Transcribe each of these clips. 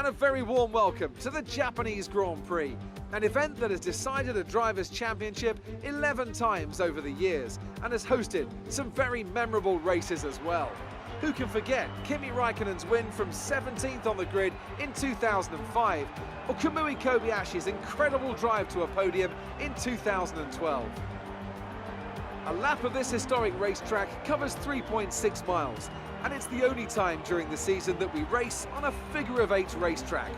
and a very warm welcome to the Japanese Grand Prix, an event that has decided a Drivers' Championship 11 times over the years and has hosted some very memorable races as well. Who can forget Kimi Raikkonen's win from 17th on the grid in 2005, or Kamui Kobayashi's incredible drive to a podium in 2012. A lap of this historic racetrack covers 3.6 miles, and it's the only time during the season that we race on a figure-of-8 racetrack.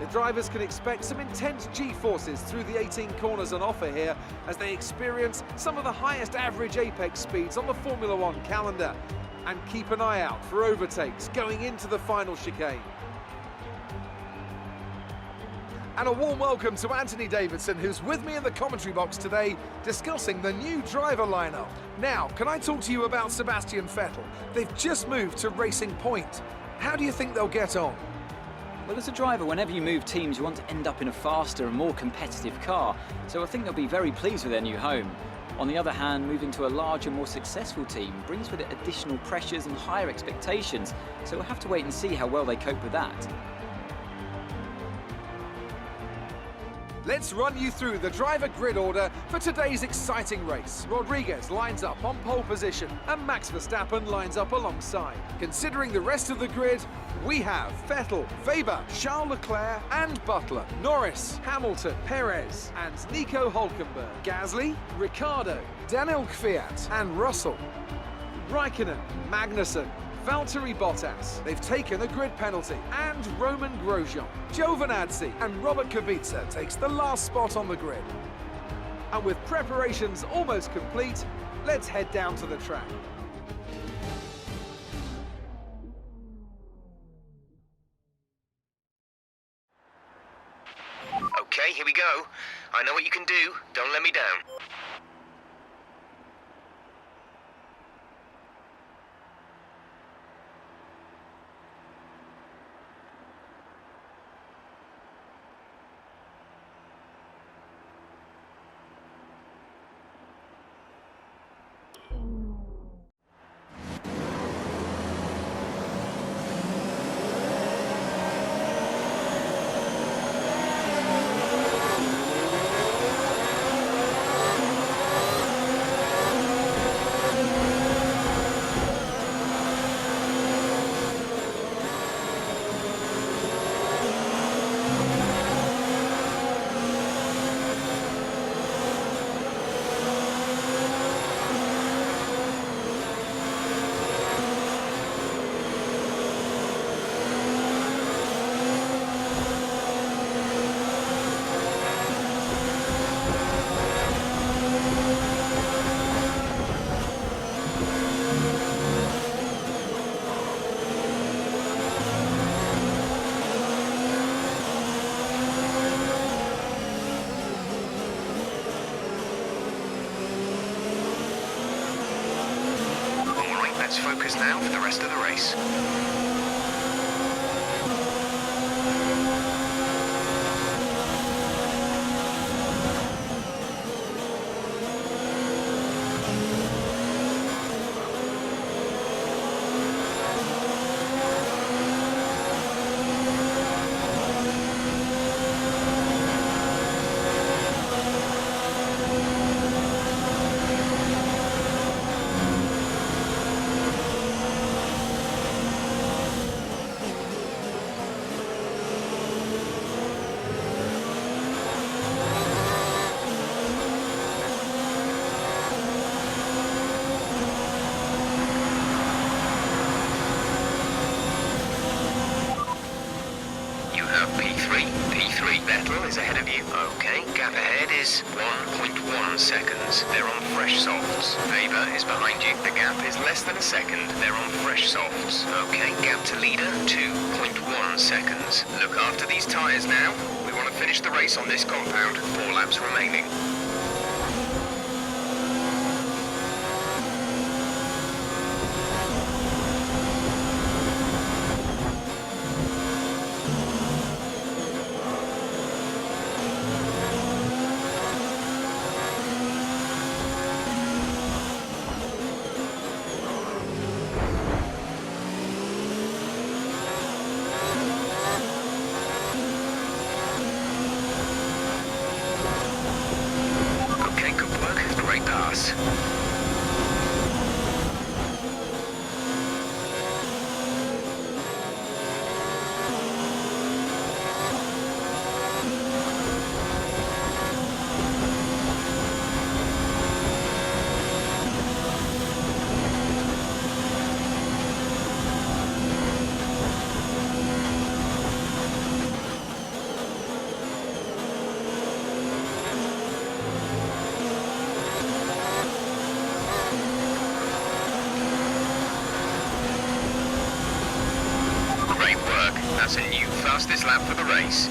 The drivers can expect some intense G-forces through the 18 corners on offer here as they experience some of the highest average apex speeds on the Formula One calendar, and keep an eye out for overtakes going into the final chicane. And a warm welcome to Anthony Davidson, who's with me in the commentary box today, discussing the new driver lineup. Now, can I talk to you about Sebastian Vettel? They've just moved to Racing Point. How do you think they'll get on? Well, as a driver, whenever you move teams, you want to end up in a faster and more competitive car. So I think they'll be very pleased with their new home. On the other hand, moving to a larger, more successful team brings with it additional pressures and higher expectations. So we'll have to wait and see how well they cope with that. Let's run you through the driver grid order for today's exciting race. Rodriguez lines up on pole position and Max Verstappen lines up alongside. Considering the rest of the grid, we have Vettel, Weber, Charles Leclerc and Butler, Norris, Hamilton, Perez and Nico Hülkenberg, Gasly, Ricciardo, Daniel Kvyat and Russell, Raikkonen, Magnussen, Valtteri Bottas. They've taken a grid penalty, and Roman Grosjean, Giovinazzi and Robert Kubica takes the last spot on the grid. And with preparations almost complete, let's head down to the track. Okay, here we go. I know what you can do. Don't let me down. Let's focus now for the rest of the race. P3 Vettel is ahead of you. Okay, gap ahead is 1.1 seconds. They're on fresh softs. Weber is behind you. The gap is less than a second. They're on fresh softs. Okay, gap to leader, 2.1 seconds. Look after these tyres now. We want to finish the race on this compound. 4 laps remaining. That's a new fastest lap for the race.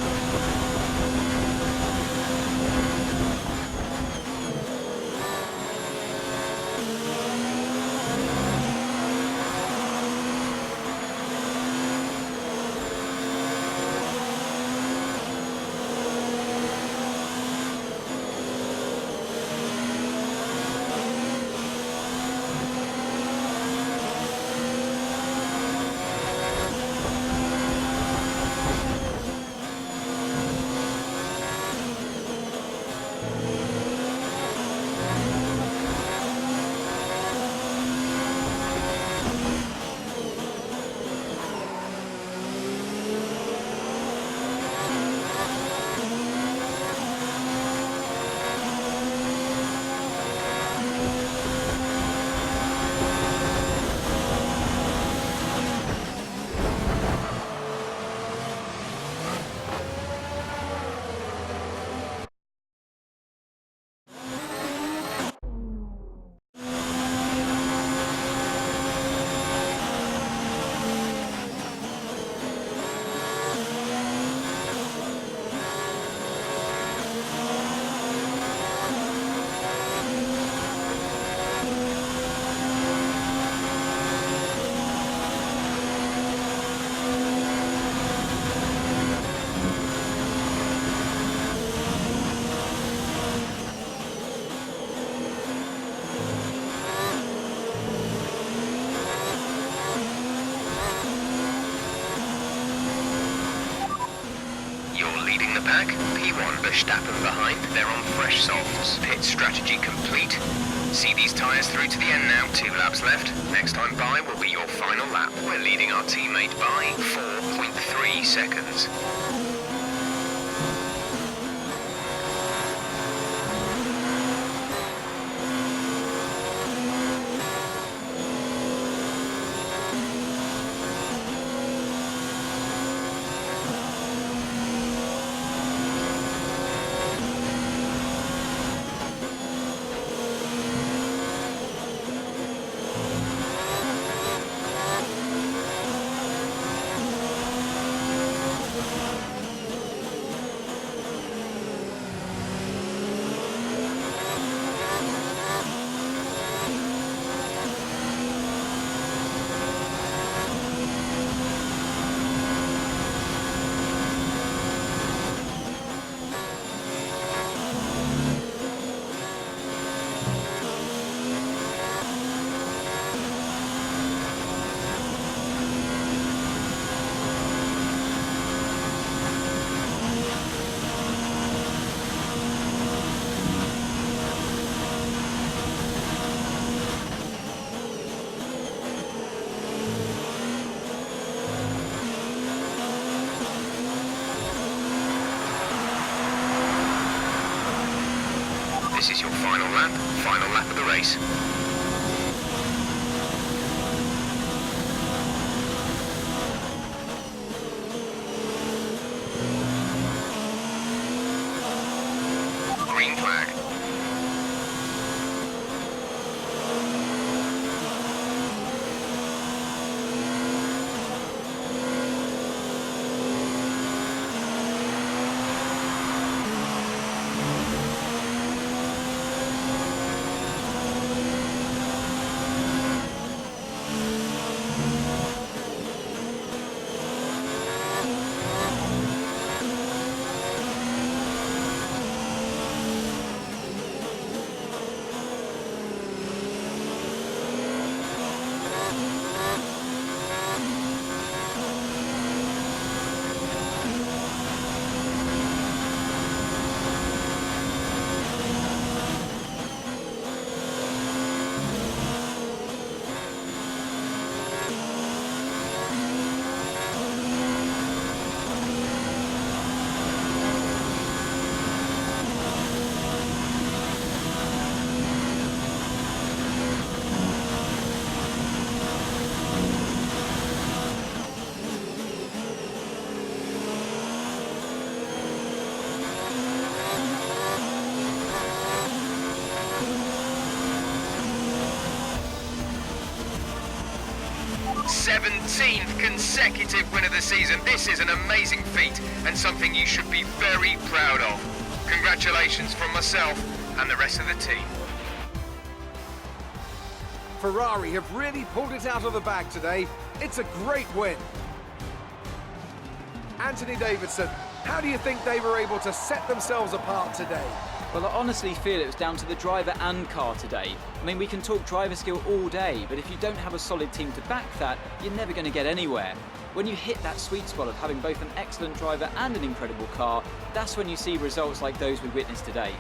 Leading the pack, P1 Verstappen behind, they're on fresh softs. Pit strategy complete. See these tyres through to the end now, 2 laps left. Next time by will be your final lap. We're leading our teammate by 4.3 seconds. This is your final lap of the race. Green flag. 17th consecutive win of the season. This is an amazing feat and something you should be very proud of. Congratulations from myself and the rest of the team. Ferrari have really pulled it out of the bag today. It's a great win. Anthony Davidson, how do you think they were able to set themselves apart today? Well, I honestly feel it was down to the driver and car today. I mean, we can talk driver skill all day, but if you don't have a solid team to back that, you're never going to get anywhere. When you hit that sweet spot of having both an excellent driver and an incredible car, that's when you see results like those we witnessed today.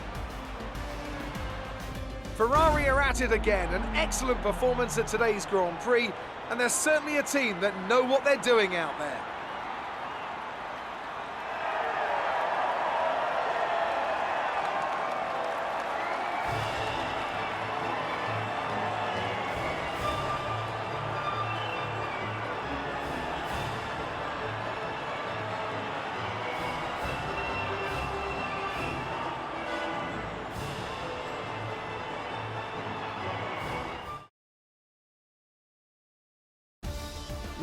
Ferrari are at it again, an excellent performance at today's Grand Prix, and they're certainly a team that know what they're doing out there.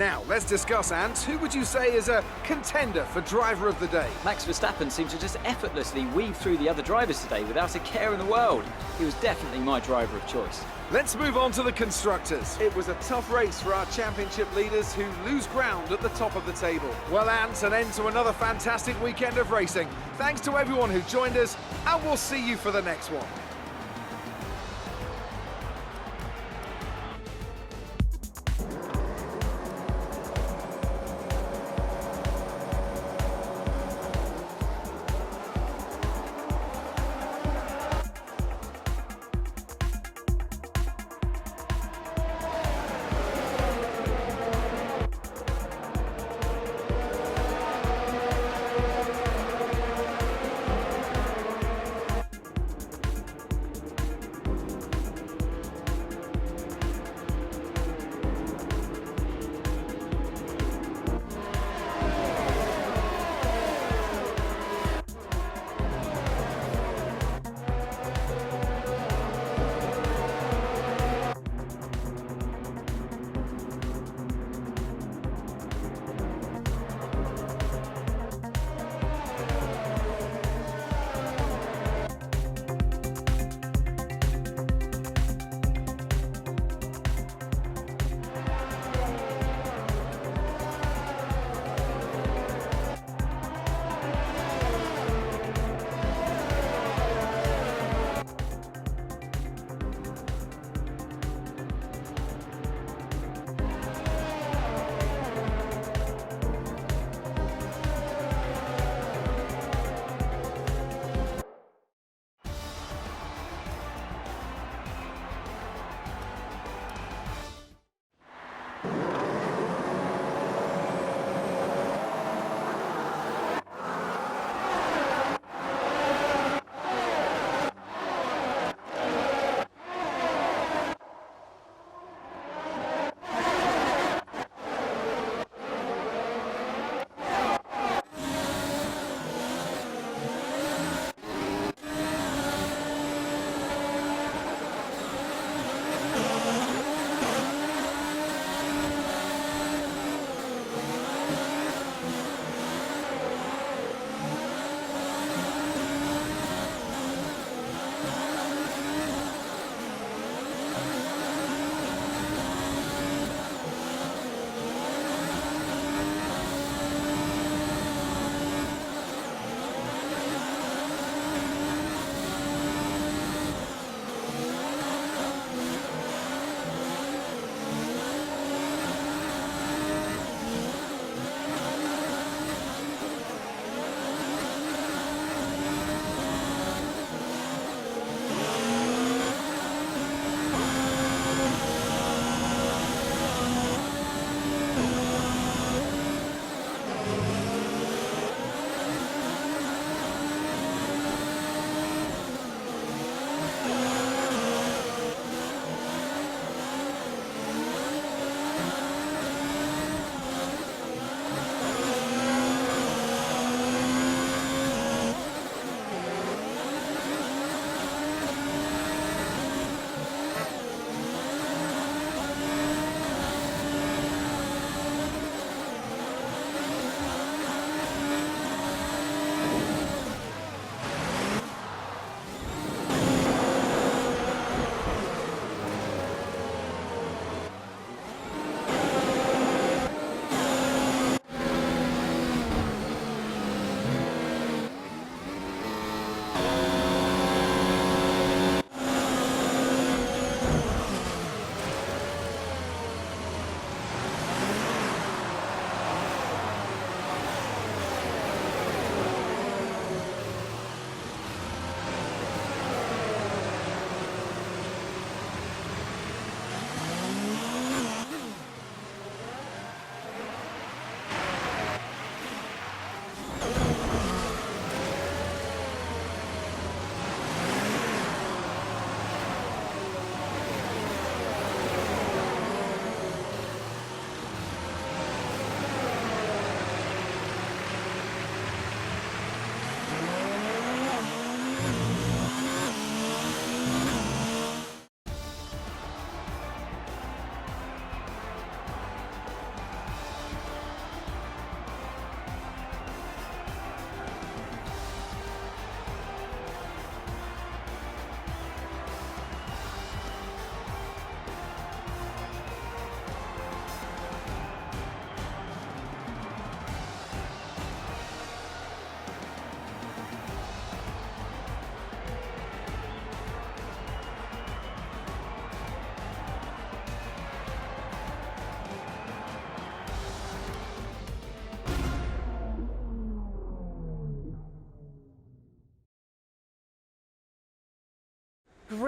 Now, let's discuss, Ant. Who would you say is a contender for driver of the day? Max Verstappen seemed to just effortlessly weave through the other drivers today without a care in the world. He was definitely my driver of choice. Let's move on to the constructors. It was a tough race for our championship leaders who lose ground at the top of the table. Well, Ant, an end to another fantastic weekend of racing. Thanks to everyone who joined us, and we'll see you for the next one.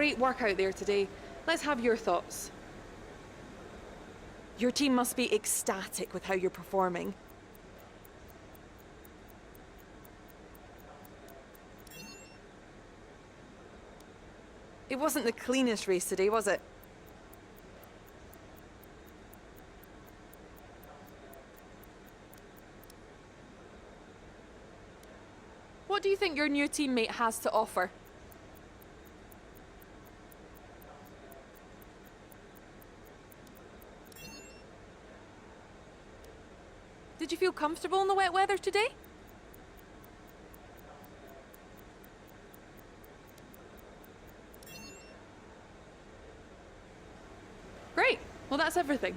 great work out there today. Let's have your thoughts. Your team must be ecstatic with how you're performing. It wasn't the cleanest race today, was it? What do you think your new teammate has to offer? Did you feel comfortable in the wet weather today? Great. Well, that's everything.